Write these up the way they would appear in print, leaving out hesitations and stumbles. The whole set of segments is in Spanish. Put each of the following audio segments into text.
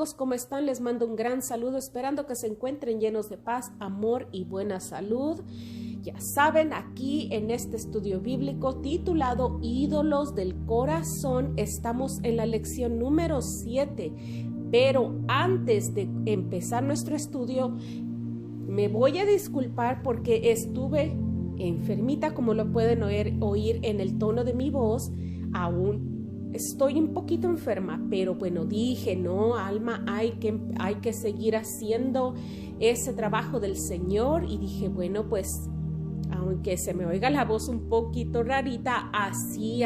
¿Cómo están? Les mando un gran saludo, esperando que se encuentren llenos de paz, amor y buena salud. Ya saben, aquí en este estudio bíblico titulado Ídolos del Corazón, estamos en la lección número 7. Pero antes de empezar nuestro estudio, me voy a disculpar porque estuve enfermita, como lo pueden oír en el tono de mi voz. Aún estoy un poquito enferma, pero bueno, dije, no, Alma, hay que seguir haciendo ese trabajo del Señor. Y dije, bueno, pues, aunque se me oiga la voz un poquito rarita, así,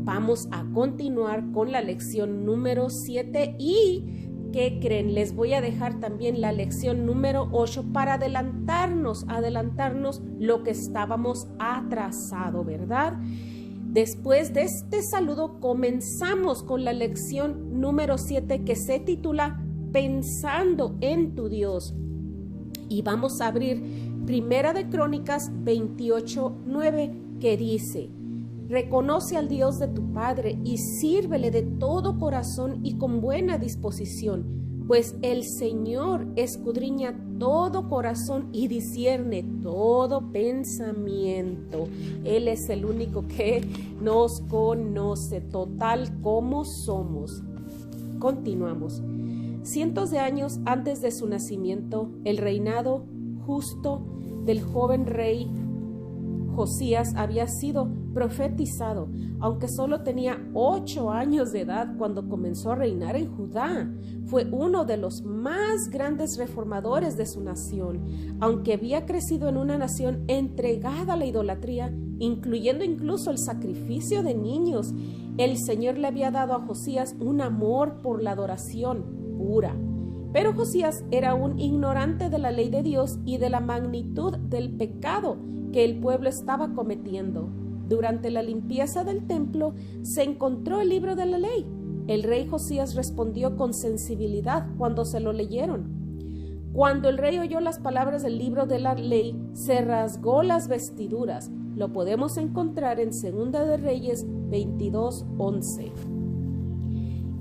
vamos a continuar con la lección número 7 y... ¿qué creen? Les voy a dejar también la lección número 8 para adelantarnos lo que estábamos atrasado, ¿verdad? Después de este saludo comenzamos con la lección número 7 que se titula Pensando en tu Dios. Y vamos a abrir Primera de Crónicas 28:9 que dice: Reconoce al Dios de tu Padre y sírvele de todo corazón y con buena disposición, pues el Señor escudriña todo corazón y discierne todo pensamiento. Él es el único que nos conoce total como somos. Continuamos. Cientos de años antes de su nacimiento, el reinado justo del joven rey Josías había sido profetizado, aunque solo tenía 8 años de edad cuando comenzó a reinar en Judá. Fue uno de los más grandes reformadores de su nación, aunque había crecido en una nación entregada a la idolatría, incluyendo incluso el sacrificio de niños. El Señor le había dado a Josías un amor por la adoración pura. Pero Josías era un ignorante de la ley de Dios y de la magnitud del pecado que el pueblo estaba cometiendo. Durante la limpieza del templo se encontró el libro de la ley. El rey Josías respondió con sensibilidad cuando se lo leyeron. Cuando el rey oyó las palabras del libro de la ley, se rasgó las vestiduras. Lo podemos encontrar en Segunda de Reyes 22:11.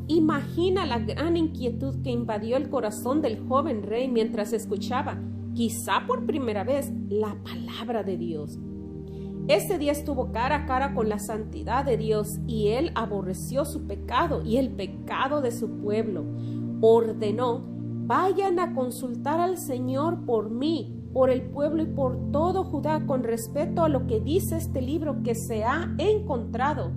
Imagina la gran inquietud que invadió el corazón del joven rey mientras escuchaba, quizá por primera vez, la palabra de Dios. Ese día estuvo cara a cara con la santidad de Dios y él aborreció su pecado y el pecado de su pueblo. Ordenó: vayan a consultar al Señor por mí, por el pueblo y por todo Judá con respecto a lo que dice este libro que se ha encontrado.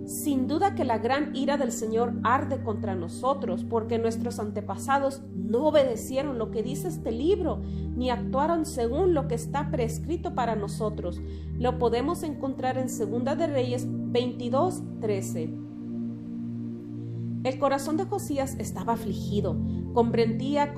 Sin duda que la gran ira del Señor arde contra nosotros, porque nuestros antepasados no obedecieron lo que dice este libro, ni actuaron según lo que está prescrito para nosotros. Lo podemos encontrar en Segunda de Reyes 22:13. El corazón de Josías estaba afligido. Comprendía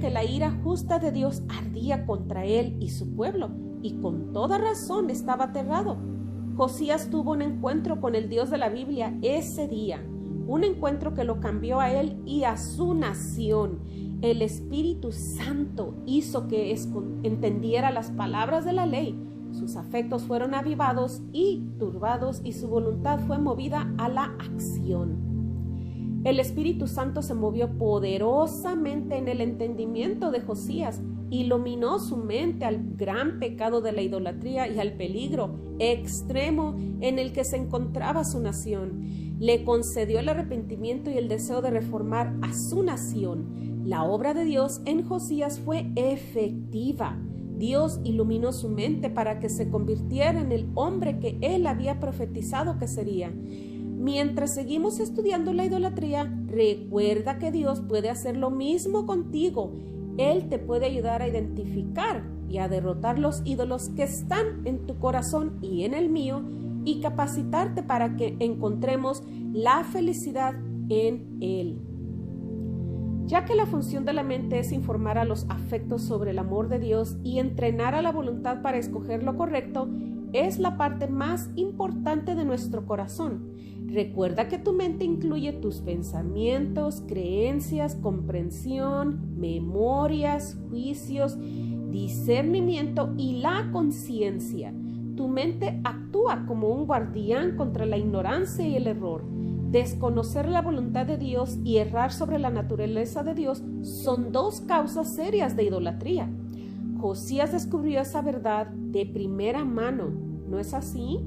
que la ira justa de Dios ardía contra él y su pueblo, y con toda razón estaba aterrado. Josías tuvo un encuentro con el Dios de la Biblia ese día, un encuentro que lo cambió a él y a su nación. El Espíritu Santo hizo que entendiera las palabras de la ley. Sus afectos fueron avivados y turbados y su voluntad fue movida a la acción. El Espíritu Santo se movió poderosamente en el entendimiento de Josías, iluminó su mente al gran pecado de la idolatría y al peligro extremo en el que se encontraba su nación. Le concedió el arrepentimiento y el deseo de reformar a su nación. La obra de Dios en Josías fue efectiva. Dios iluminó su mente para que se convirtiera en el hombre que él había profetizado que sería. Mientras seguimos estudiando la idolatría, recuerda que Dios puede hacer lo mismo contigo. Él te puede ayudar a identificar y a derrotar los ídolos que están en tu corazón y en el mío y capacitarte para que encontremos la felicidad en Él. Ya que la función de la mente es informar a los afectos sobre el amor de Dios y entrenar a la voluntad para escoger lo correcto, es la parte más importante de nuestro corazón. Recuerda que tu mente incluye tus pensamientos, creencias, comprensión, memorias, juicios, discernimiento y la conciencia. Tu mente actúa como un guardián contra la ignorancia y el error. Desconocer la voluntad de Dios y errar sobre la naturaleza de Dios son dos causas serias de idolatría. Josías descubrió esa verdad de primera mano, ¿no es así?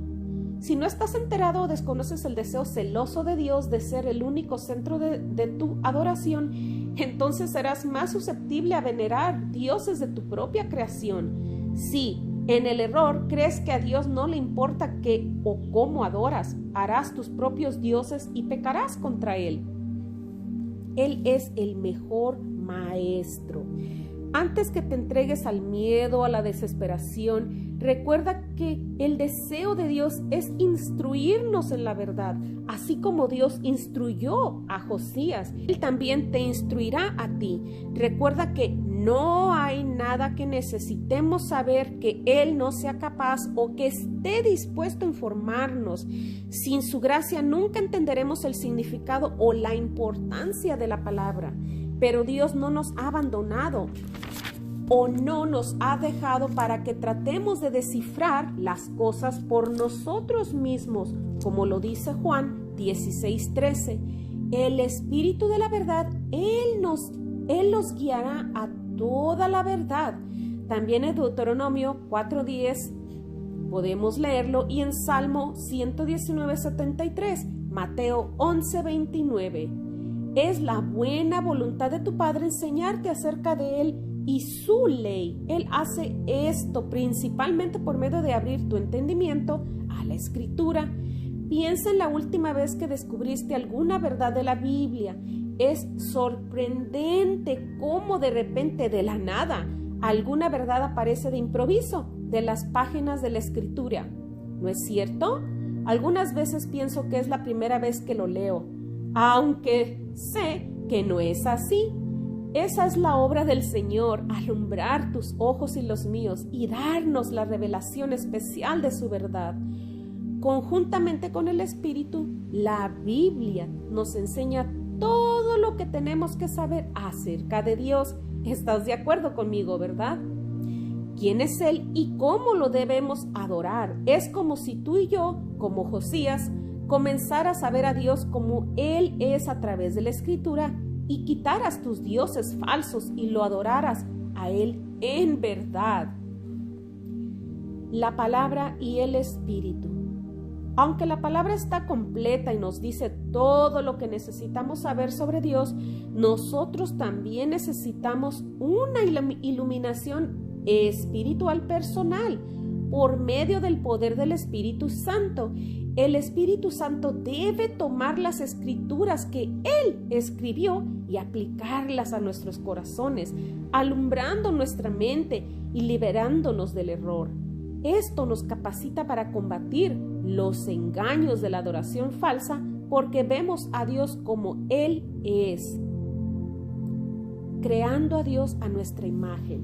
Si no estás enterado o desconoces el deseo celoso de Dios de ser el único centro de tu adoración, entonces serás más susceptible a venerar dioses de tu propia creación. Sí, en el error crees que a Dios no le importa qué o cómo adoras, harás tus propios dioses y pecarás contra Él. Él es el mejor maestro. Antes que te entregues al miedo, a la desesperación, recuerda que el deseo de Dios es instruirnos en la verdad, así como Dios instruyó a Josías. Él también te instruirá a ti. Recuerda que no hay nada que necesitemos saber que Él no sea capaz o que esté dispuesto a informarnos. Sin su gracia nunca entenderemos el significado o la importancia de la palabra. Pero Dios no nos ha abandonado o no nos ha dejado para que tratemos de descifrar las cosas por nosotros mismos, como lo dice Juan 16:13. El Espíritu de la verdad, Él los guiará a toda la verdad. También en Deuteronomio 4:10 podemos leerlo, y en Salmo 119:73, Mateo 11:29. Es la buena voluntad de tu Padre enseñarte acerca de Él y su ley. Él hace esto principalmente por medio de abrir tu entendimiento a la Escritura. Piensa en la última vez que descubriste alguna verdad de la Biblia. Es sorprendente cómo de repente, de la nada, alguna verdad aparece de improviso de las páginas de la Escritura. ¿No es cierto? Algunas veces pienso que es la primera vez que lo leo, aunque sé que no es así. Esa es la obra del Señor, alumbrar tus ojos y los míos y darnos la revelación especial de su verdad. Conjuntamente con el Espíritu, la Biblia nos enseña todo lo que tenemos que saber acerca de Dios. ¿Estás de acuerdo conmigo, verdad? ¿Quién es Él y cómo lo debemos adorar? Es como si tú y yo, como Josías, comenzaras a ver a Dios como Él es a través de la Escritura y quitaras tus dioses falsos y lo adoraras a Él en verdad. La palabra y el Espíritu. Aunque la palabra está completa y nos dice todo lo que necesitamos saber sobre Dios, nosotros también necesitamos una iluminación espiritual personal por medio del poder del Espíritu Santo. El Espíritu Santo debe tomar las escrituras que Él escribió y aplicarlas a nuestros corazones, alumbrando nuestra mente y liberándonos del error. Esto nos capacita para combatir los engaños de la adoración falsa, porque vemos a Dios como Él es, creando a Dios a nuestra imagen.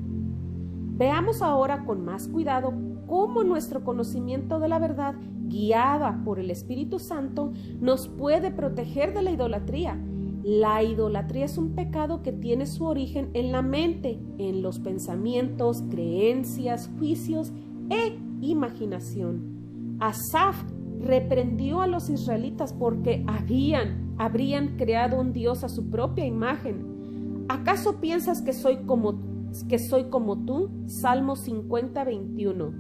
Veamos ahora con más cuidado cómo nuestro conocimiento de la verdad, guiada por el Espíritu Santo, nos puede proteger de la idolatría. La idolatría es un pecado que tiene su origen en la mente, en los pensamientos, creencias, juicios e imaginación. Asaf reprendió a los israelitas porque habrían creado un Dios a su propia imagen. ¿Acaso piensas que soy como tú? Salmo 50:21.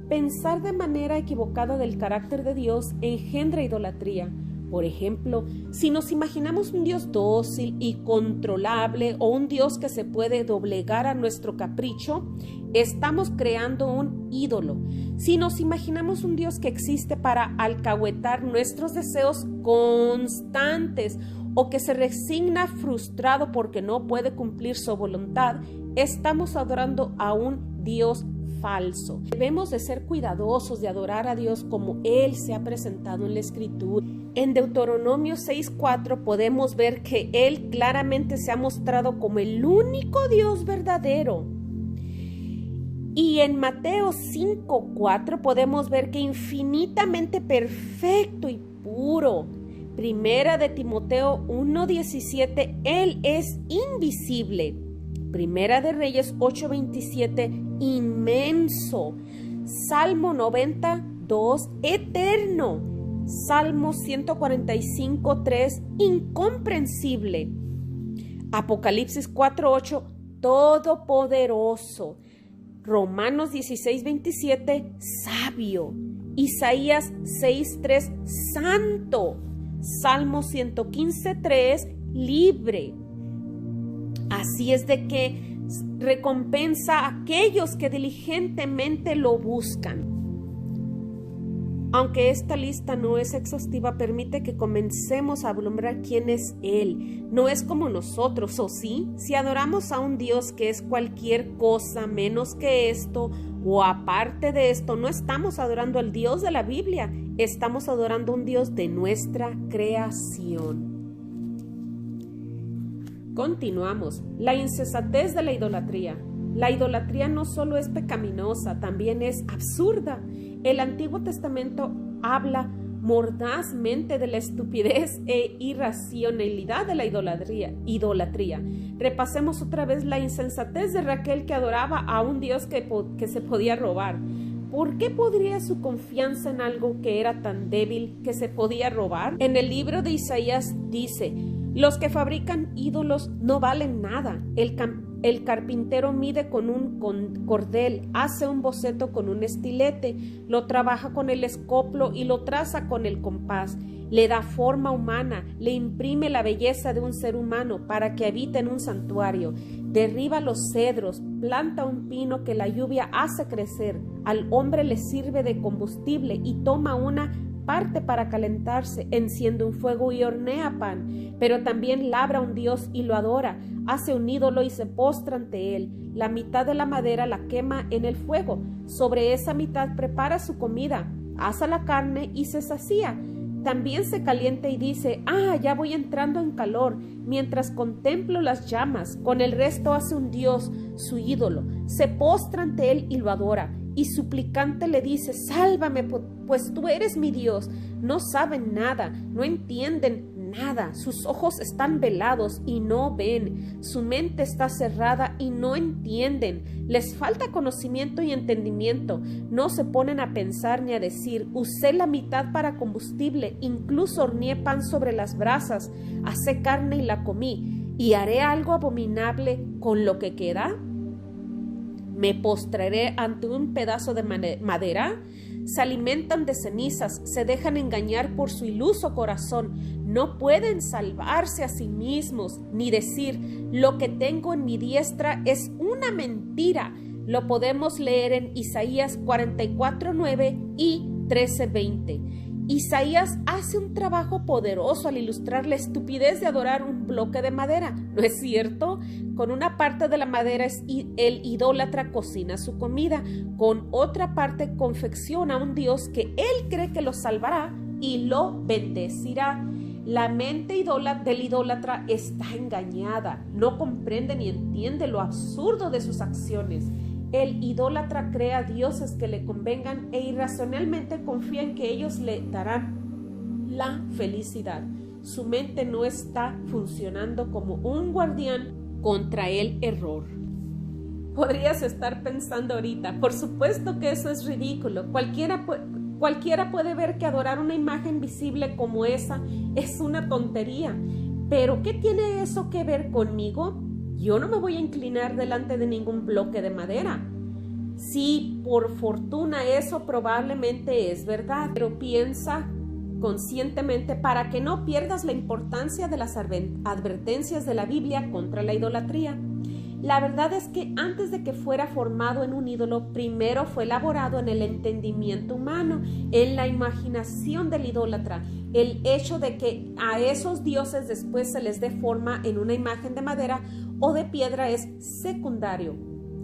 Pensar de manera equivocada del carácter de Dios engendra idolatría. Por ejemplo, si nos imaginamos un Dios dócil y controlable o un Dios que se puede doblegar a nuestro capricho, estamos creando un ídolo. Si nos imaginamos un Dios que existe para alcahuetar nuestros deseos constantes o que se resigna frustrado porque no puede cumplir su voluntad, estamos adorando a un Dios falso. Debemos de ser cuidadosos de adorar a Dios como Él se ha presentado en la Escritura. En Deuteronomio 6:4 podemos ver que Él claramente se ha mostrado como el único Dios verdadero. Y en Mateo 5:4 podemos ver que infinitamente perfecto y puro. Primera de Timoteo 1:17, Él es invisible. Primera de Reyes 8:27, inmenso. Salmo 92, eterno. Salmo 145:3, incomprensible. Apocalipsis 4:8, todopoderoso. Romanos 16:27, sabio. Isaías 6:3, santo. Salmo 115:3, libre. Así es de que recompensa a aquellos que diligentemente lo buscan. Aunque esta lista no es exhaustiva, permite que comencemos a vislumbrar quién es Él. No es como nosotros, ¿o sí? Si adoramos a un Dios que es cualquier cosa menos que esto, o aparte de esto, no estamos adorando al Dios de la Biblia, estamos adorando a un Dios de nuestra creación. Continuamos. La insensatez de la idolatría. La idolatría no solo es pecaminosa, también es absurda. El Antiguo Testamento habla mordazmente de la estupidez e irracionalidad de la idolatría. Repasemos otra vez la insensatez de Raquel, que adoraba a un Dios que se podía robar. ¿Por qué podría su confianza en algo que era tan débil que se podía robar? En el libro de Isaías dice: los que fabrican ídolos no valen nada. El carpintero mide con un cordel, hace un boceto con un estilete, lo trabaja con el escoplo y lo traza con el compás. Le da forma humana, le imprime la belleza de un ser humano para que habite en un santuario. Derriba los cedros, planta un pino que la lluvia hace crecer. Al hombre le sirve de combustible y toma una parte para calentarse, enciende un fuego y hornea pan, pero también labra un dios y lo adora, hace un ídolo y se postra ante él. La mitad de la madera la quema en el fuego, sobre esa mitad prepara su comida, asa la carne y se sacía. También se calienta y dice: ya voy entrando en calor, mientras contemplo las llamas. Con el resto hace un dios, su ídolo, se postra ante él y lo adora. Y suplicante le dice: sálvame, pues tú eres mi Dios. No saben nada, no entienden nada. Sus ojos están velados y no ven. Su mente está cerrada y no entienden. Les falta conocimiento y entendimiento. No se ponen a pensar ni a decir: usé la mitad para combustible, incluso horneé pan sobre las brasas, asé carne y la comí. ¿Y haré algo abominable con lo que queda? ¿Me postraré ante un pedazo de madera? Se alimentan de cenizas, se dejan engañar por su iluso corazón. No pueden salvarse a sí mismos, ni decir: lo que tengo en mi diestra es una mentira. Lo podemos leer en Isaías 44:9 y 13:20. Isaías hace un trabajo poderoso al ilustrar la estupidez de adorar un bloque de madera, ¿no es cierto? Con una parte de la madera el idólatra cocina su comida, con otra parte confecciona un Dios que él cree que lo salvará y lo bendecirá. La mente del idólatra está engañada, no comprende ni entiende lo absurdo de sus acciones. El idólatra crea dioses que le convengan e irracionalmente confía en que ellos le darán la felicidad. Su mente no está funcionando como un guardián contra el error. Podrías estar pensando ahorita: por supuesto que eso es ridículo. Cualquiera puede ver que adorar una imagen visible como esa es una tontería. ¿Pero qué tiene eso que ver conmigo? Yo no me voy a inclinar delante de ningún bloque de madera. Sí, por fortuna eso probablemente es verdad, pero piensa conscientemente para que no pierdas la importancia de las advertencias de la Biblia contra la idolatría. La verdad es que antes de que fuera formado en un ídolo, primero fue elaborado en el entendimiento humano, en la imaginación del idólatra. El hecho de que a esos dioses después se les dé forma en una imagen de madera o de piedra es secundario.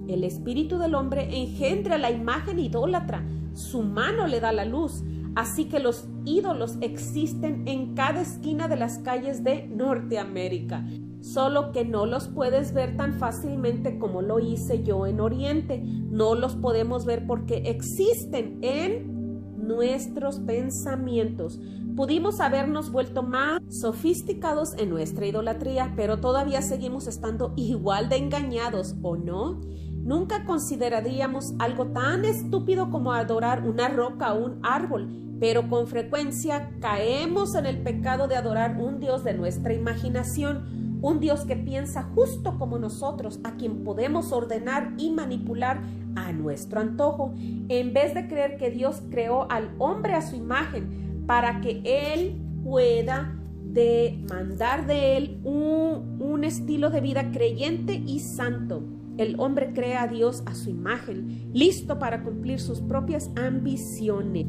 El espíritu del hombre engendra la imagen idólatra, su mano le da la luz, así que los ídolos existen en cada esquina de las calles de Norteamérica, solo que no los puedes ver tan fácilmente como lo hice yo en Oriente. No los podemos ver porque existen en nuestros pensamientos. Pudimos habernos vuelto más sofisticados en nuestra idolatría, pero todavía seguimos estando igual de engañados, ¿o no? Nunca consideraríamos algo tan estúpido como adorar una roca o un árbol, pero con frecuencia caemos en el pecado de adorar un Dios de nuestra imaginación, un Dios que piensa justo como nosotros, a quien podemos ordenar y manipular a nuestro antojo, en vez de creer que Dios creó al hombre a su imagen para que Él pueda demandar de él un estilo de vida creyente y santo. El hombre crea a Dios a su imagen, listo para cumplir sus propias ambiciones.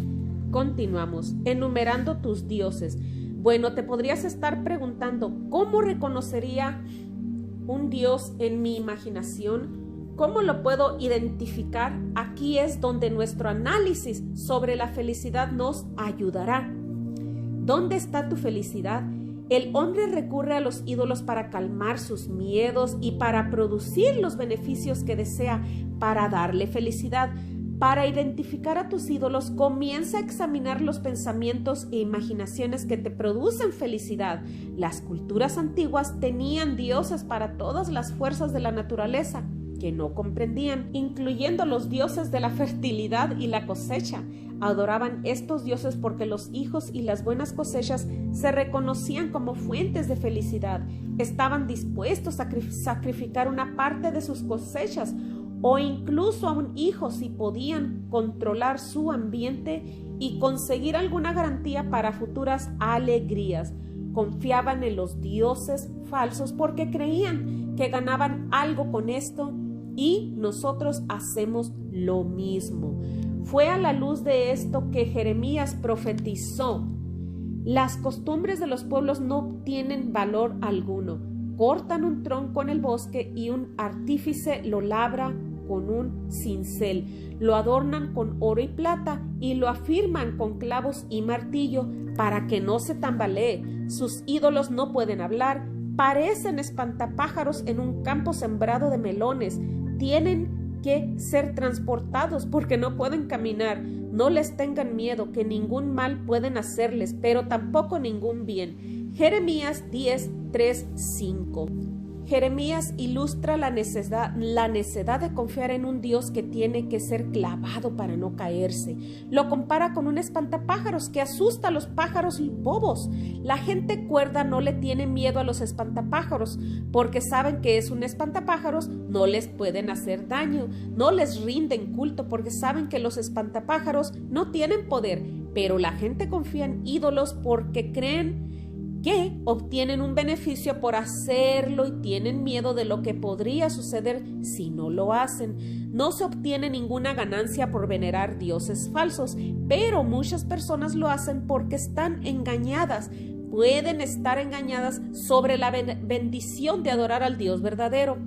Continuamos, enumerando tus dioses. Bueno, te podrías estar preguntando, ¿cómo reconocería un Dios en mi imaginación? ¿Cómo lo puedo identificar? Aquí es donde nuestro análisis sobre la felicidad nos ayudará. ¿Dónde está tu felicidad? El hombre recurre a los ídolos para calmar sus miedos y para producir los beneficios que desea para darle felicidad. Para identificar a tus ídolos, comienza a examinar los pensamientos e imaginaciones que te producen felicidad. Las culturas antiguas tenían dioses para todas las fuerzas de la naturaleza que no comprendían, incluyendo los dioses de la fertilidad y la cosecha. Adoraban estos dioses porque los hijos y las buenas cosechas se reconocían como fuentes de felicidad. Estaban dispuestos a sacrificar una parte de sus cosechas o incluso a un hijo si podían controlar su ambiente y conseguir alguna garantía para futuras alegrías. Confiaban en los dioses falsos porque creían que ganaban algo con esto, y nosotros hacemos lo mismo. Fue a la luz de esto que Jeremías profetizó: las costumbres de los pueblos no tienen valor alguno. Cortan un tronco en el bosque y un artífice lo labra con un cincel, lo adornan con oro y plata y lo afirman con clavos y martillo para que no se tambalee. Sus ídolos no pueden hablar, parecen espantapájaros en un campo sembrado de melones. Tienen que ser transportados porque no pueden caminar. No les tengan miedo, que ningún mal pueden hacerles, pero tampoco ningún bien. Jeremías 10, 3, 5. Jeremías ilustra la necedad de confiar en un Dios que tiene que ser clavado para no caerse. Lo compara con un espantapájaros que asusta a los pájaros bobos. La gente cuerda no le tiene miedo a los espantapájaros porque saben que es un espantapájaros, no les pueden hacer daño. No les rinden culto porque saben que los espantapájaros no tienen poder. Pero la gente confía en ídolos porque creen que obtienen un beneficio por hacerlo y tienen miedo de lo que podría suceder si no lo hacen. No se obtiene ninguna ganancia por venerar dioses falsos, pero muchas personas lo hacen porque están engañadas. Pueden estar engañadas sobre la bendición de adorar al Dios verdadero.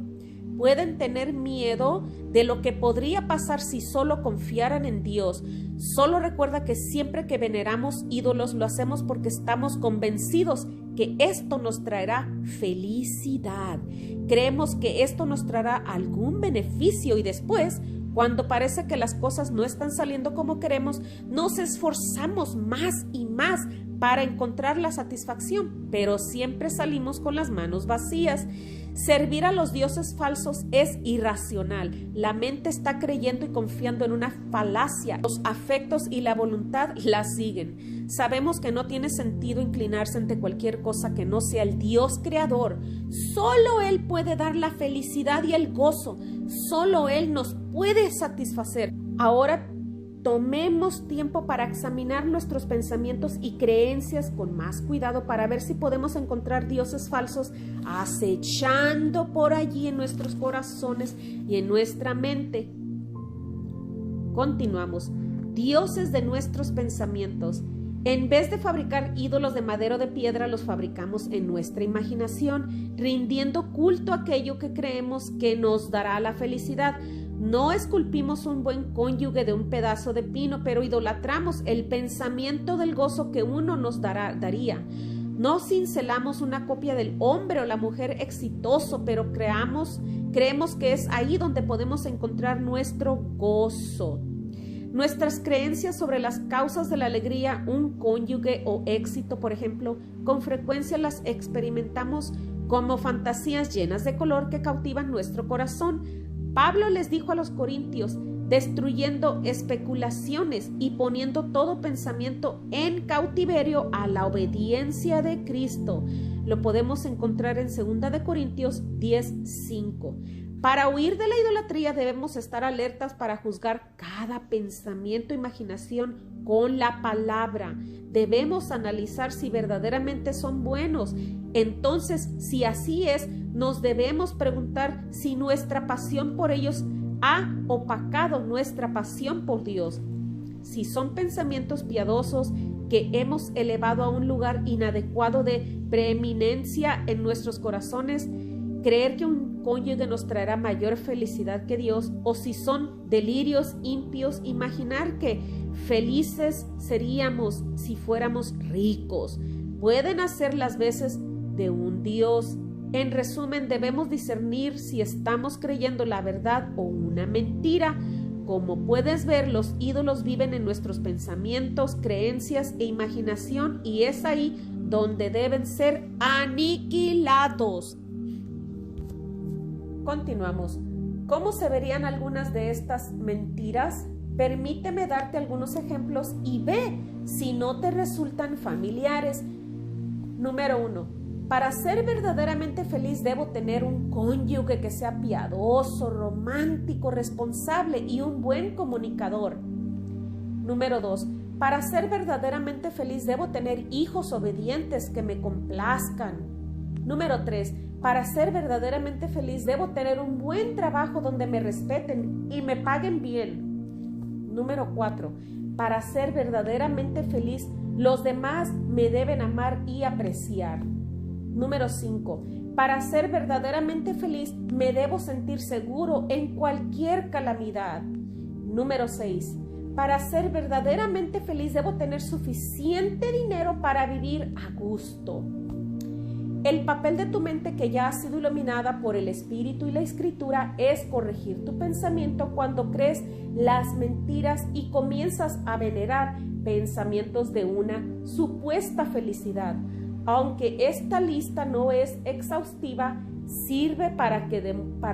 Pueden tener miedo de lo que podría pasar si solo confiaran en Dios. Solo recuerda que siempre que veneramos ídolos lo hacemos porque estamos convencidos que esto nos traerá felicidad. Creemos que esto nos traerá algún beneficio y después, cuando parece que las cosas no están saliendo como queremos, nos esforzamos más y más para encontrar la satisfacción, pero siempre salimos con las manos vacías. Servir a los dioses falsos es irracional. La mente está creyendo y confiando en una falacia. Los afectos y la voluntad la siguen. Sabemos que no tiene sentido inclinarse ante cualquier cosa que no sea el Dios creador. Solo Él puede dar la felicidad y el gozo. Solo Él nos puede satisfacer. Ahora tomemos tiempo para examinar nuestros pensamientos y creencias con más cuidado para ver si podemos encontrar dioses falsos acechando por allí en nuestros corazones y en nuestra mente. Continuamos. Dioses de nuestros pensamientos. En vez de fabricar ídolos de madera o de piedra, los fabricamos en nuestra imaginación, rindiendo culto a aquello que creemos que nos dará la felicidad. No esculpimos un buen cónyuge de un pedazo de pino, pero idolatramos el pensamiento del gozo que uno nos daría. No cincelamos una copia del hombre o la mujer exitoso, pero creemos que es ahí donde podemos encontrar nuestro gozo. Nuestras creencias sobre las causas de la alegría, un cónyuge o éxito, por ejemplo, con frecuencia las experimentamos como fantasías llenas de color que cautivan nuestro corazón. Pablo les dijo a los corintios: destruyendo especulaciones y poniendo todo pensamiento en cautiverio a la obediencia de Cristo. Lo podemos encontrar en 2 Corintios 10:5. Para huir de la idolatría debemos estar alertas para juzgar cada pensamiento e imaginación con la palabra. Debemos analizar si verdaderamente son buenos. Entonces, si así es, nos debemos preguntar si nuestra pasión por ellos ha opacado nuestra pasión por Dios. Si son pensamientos piadosos que hemos elevado a un lugar inadecuado de preeminencia en nuestros corazones, creer que un cónyuge nos traerá mayor felicidad que Dios, o si son delirios impios, imaginar que felices seríamos si fuéramos ricos, pueden hacer las veces de un Dios. En resumen, debemos discernir si estamos creyendo la verdad o una mentira. Como puedes ver, los ídolos viven en nuestros pensamientos, creencias e imaginación, y es ahí donde deben ser aniquilados. Continuamos. ¿Cómo se verían algunas de estas mentiras? Permíteme darte algunos ejemplos y ve si no te resultan familiares. Número 1. Para ser verdaderamente feliz debo tener un cónyuge que sea piadoso, romántico, responsable y un buen comunicador. Número 2. Para ser verdaderamente feliz debo tener hijos obedientes que me complazcan. Número 3. Para ser verdaderamente feliz debo tener un buen trabajo donde me respeten y me paguen bien. Número 4. Para ser verdaderamente feliz, los demás me deben amar y apreciar. Número 5. Para ser verdaderamente feliz, me debo sentir seguro en cualquier calamidad. Número 6. Para ser verdaderamente feliz, debo tener suficiente dinero para vivir a gusto. El papel de tu mente, que ya ha sido iluminada por el Espíritu y la Escritura, es corregir tu pensamiento cuando crees las mentiras y comienzas a venerar pensamientos de una supuesta felicidad. Aunque esta lista no es exhaustiva, sirve para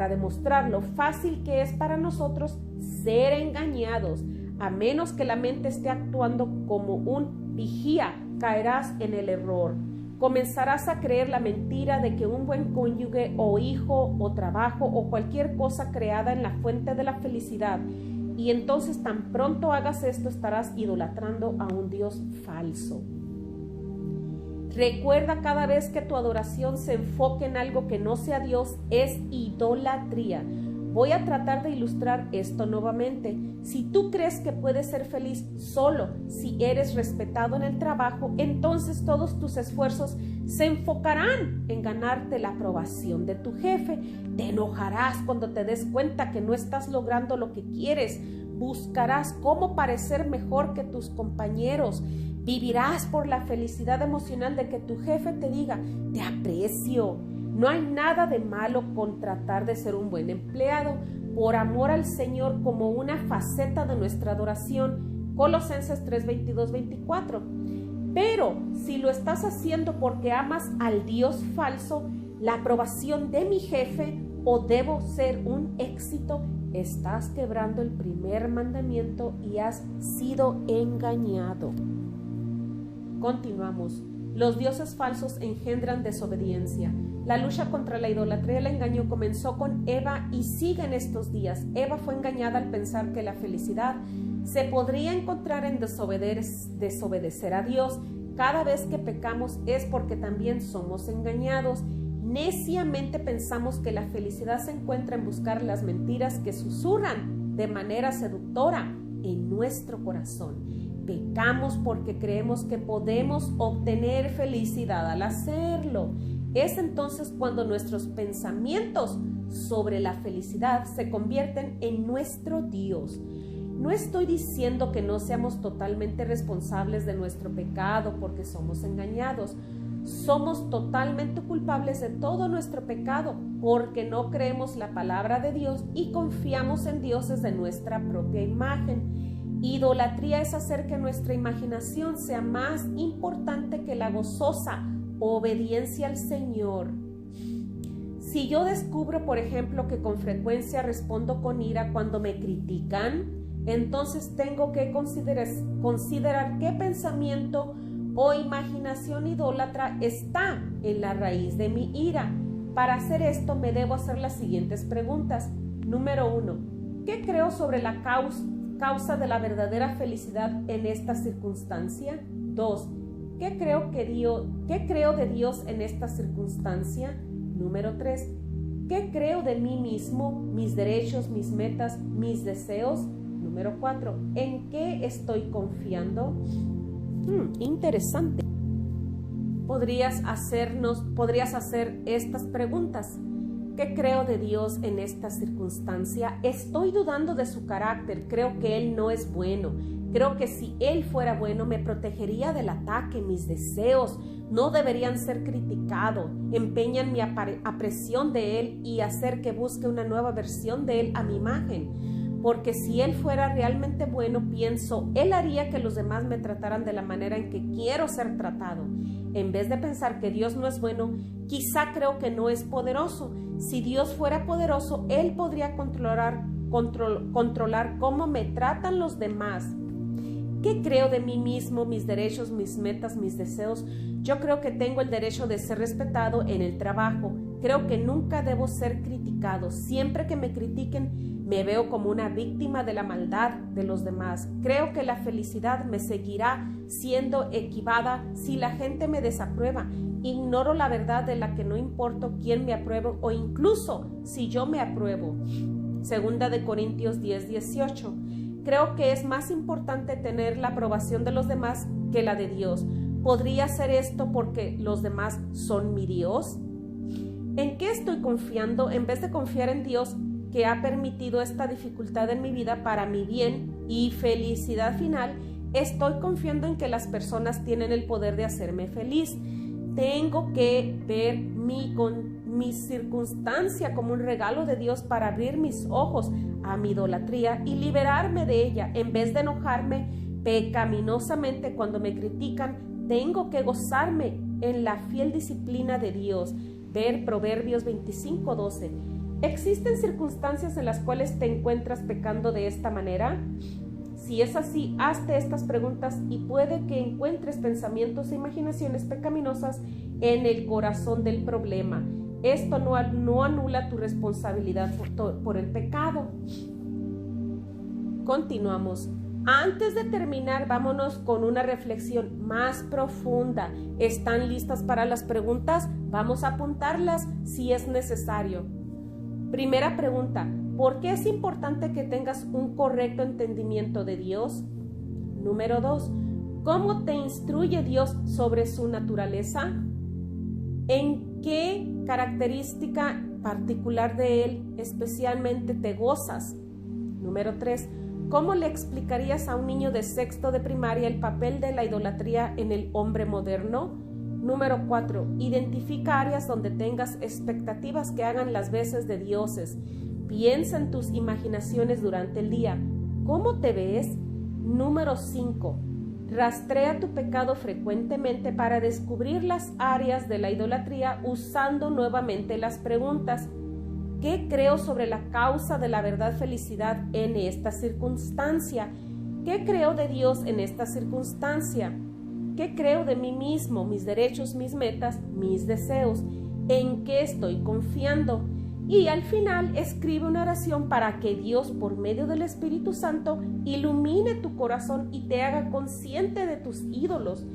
demostrar lo fácil que es para nosotros ser engañados. A menos que la mente esté actuando como un vigía, caerás en el error. Comenzarás a creer la mentira de que un buen cónyuge o hijo o trabajo o cualquier cosa creada en la fuente de la felicidad. Y entonces, tan pronto hagas esto, estarás idolatrando a un Dios falso. Recuerda, cada vez que tu adoración se enfoque en algo que no sea Dios, es idolatría. Voy a tratar de ilustrar esto nuevamente. Si tú crees que puedes ser feliz solo si eres respetado en el trabajo, entonces todos tus esfuerzos se enfocarán en ganarte la aprobación de tu jefe. Te enojarás cuando te des cuenta que no estás logrando lo que quieres. Buscarás cómo parecer mejor que tus compañeros. Vivirás por la felicidad emocional de que tu jefe te diga: te aprecio. No hay nada de malo con tratar de ser un buen empleado por amor al Señor como una faceta de nuestra adoración. Colosenses 3:22-24. Pero si lo estás haciendo porque amas al Dios falso, la aprobación de mi jefe, o debo ser un éxito, estás quebrando el primer mandamiento y has sido engañado. Continuamos. Los dioses falsos engendran desobediencia. La lucha contra la idolatría y el engaño comenzó con Eva y sigue en estos días. Eva fue engañada al pensar que la felicidad se podría encontrar en desobedecer a Dios. Cada vez que pecamos es porque también somos engañados. Neciamente pensamos que la felicidad se encuentra en buscar las mentiras que susurran de manera seductora en nuestro corazón. Pecamos porque creemos que podemos obtener felicidad al hacerlo. Es entonces cuando nuestros pensamientos sobre la felicidad se convierten en nuestro Dios. No estoy diciendo que no seamos totalmente responsables de nuestro pecado porque somos engañados. Somos totalmente culpables de todo nuestro pecado porque no creemos la palabra de Dios y confiamos en dioses de nuestra propia imagen. Idolatría es hacer que nuestra imaginación sea más importante que la gozosa obediencia al Señor. Si yo descubro, por ejemplo, que con frecuencia respondo con ira cuando me critican, entonces tengo que considerar qué pensamiento o imaginación idólatra está en la raíz de mi ira. Para hacer esto me debo hacer las siguientes preguntas. Número 1. ¿Qué creo sobre la causa de la verdadera felicidad en esta circunstancia? 2. ¿Qué creo de Dios en esta circunstancia? Número 3. ¿Qué creo de mí mismo, mis derechos, mis metas, mis deseos? Número 4. ¿En qué estoy confiando? Interesante. Podrías hacer estas preguntas. ¿Qué creo de Dios en esta circunstancia? Estoy dudando de su carácter. Creo que Él no es bueno. Creo que si Él fuera bueno me protegería del ataque. Mis deseos no deberían ser criticados. Empeñan mi apreciación de Él y hacer que busque una nueva versión de Él a mi imagen. Porque si Él fuera realmente bueno, pienso, Él haría que los demás me trataran de la manera en que quiero ser tratado. En vez de pensar que Dios no es bueno, quizá creo que no es poderoso. Si Dios fuera poderoso, Él podría controlar cómo me tratan los demás. ¿Qué creo de mí mismo, mis derechos, mis metas, mis deseos? Yo creo que tengo el derecho de ser respetado en el trabajo. Creo que nunca debo ser criticado. Siempre que me critiquen, me veo como una víctima de la maldad de los demás. Creo que la felicidad me seguirá siendo equivada si la gente me desaprueba. Ignoro la verdad de la que no importa quién me apruebe o incluso si yo me apruebo. 2 Corintios 10:18. Creo que es más importante tener la aprobación de los demás que la de Dios. ¿Podría ser esto porque los demás son mi Dios? ¿En qué estoy confiando en vez de confiar en Dios, que ha permitido esta dificultad en mi vida para mi bien y felicidad final? Estoy confiando en que las personas tienen el poder de hacerme feliz. Tengo que ver mi circunstancia como un regalo de Dios para abrir mis ojos a mi idolatría y liberarme de ella. En vez de enojarme pecaminosamente cuando me critican, tengo que gozarme en la fiel disciplina de Dios. Ver Proverbios 25:12. ¿Existen circunstancias en las cuales te encuentras pecando de esta manera? Si es así, hazte estas preguntas y puede que encuentres pensamientos e imaginaciones pecaminosas en el corazón del problema. Esto no anula tu responsabilidad por el pecado. Continuamos. Antes de terminar, vámonos con una reflexión más profunda. ¿Están listas para las preguntas? Vamos a apuntarlas si es necesario. Primera pregunta, ¿por qué es importante que tengas un correcto entendimiento de Dios? Número 2, ¿cómo te instruye Dios sobre su naturaleza? ¿En qué característica particular de Él especialmente te gozas? Número 3, ¿cómo le explicarías a un niño de sexto de primaria el papel de la idolatría en el hombre moderno? Número 4. Identifica áreas donde tengas expectativas que hagan las veces de dioses. Piensa en tus imaginaciones durante el día. ¿Cómo te ves? Número 5. Rastrea tu pecado frecuentemente para descubrir las áreas de la idolatría usando nuevamente las preguntas. ¿Qué creo sobre la causa de la verdad felicidad en esta circunstancia? ¿Qué creo de Dios en esta circunstancia? ¿Qué creo de mí mismo, mis derechos, mis metas, mis deseos? ¿En qué estoy confiando? Y al final escribe una oración para que Dios, por medio del Espíritu Santo, ilumine tu corazón y te haga consciente de tus ídolos.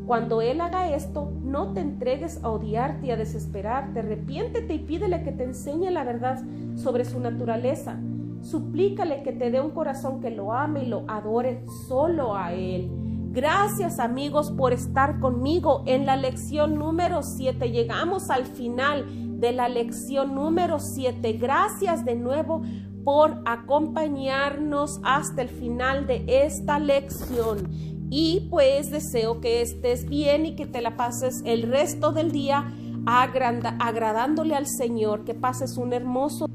Cuando Él haga esto, no te entregues a odiarte y a desesperarte. Arrepiéntete y pídele que te enseñe la verdad sobre su naturaleza. Suplícale que te dé un corazón que lo ame y lo adore solo a Él. Gracias, amigos, por estar conmigo en la lección número 7. Llegamos al final de la lección número 7. Gracias de nuevo por acompañarnos hasta el final de esta lección. Y pues deseo que estés bien y que te la pases el resto del día agradándole al Señor. Que pases un hermoso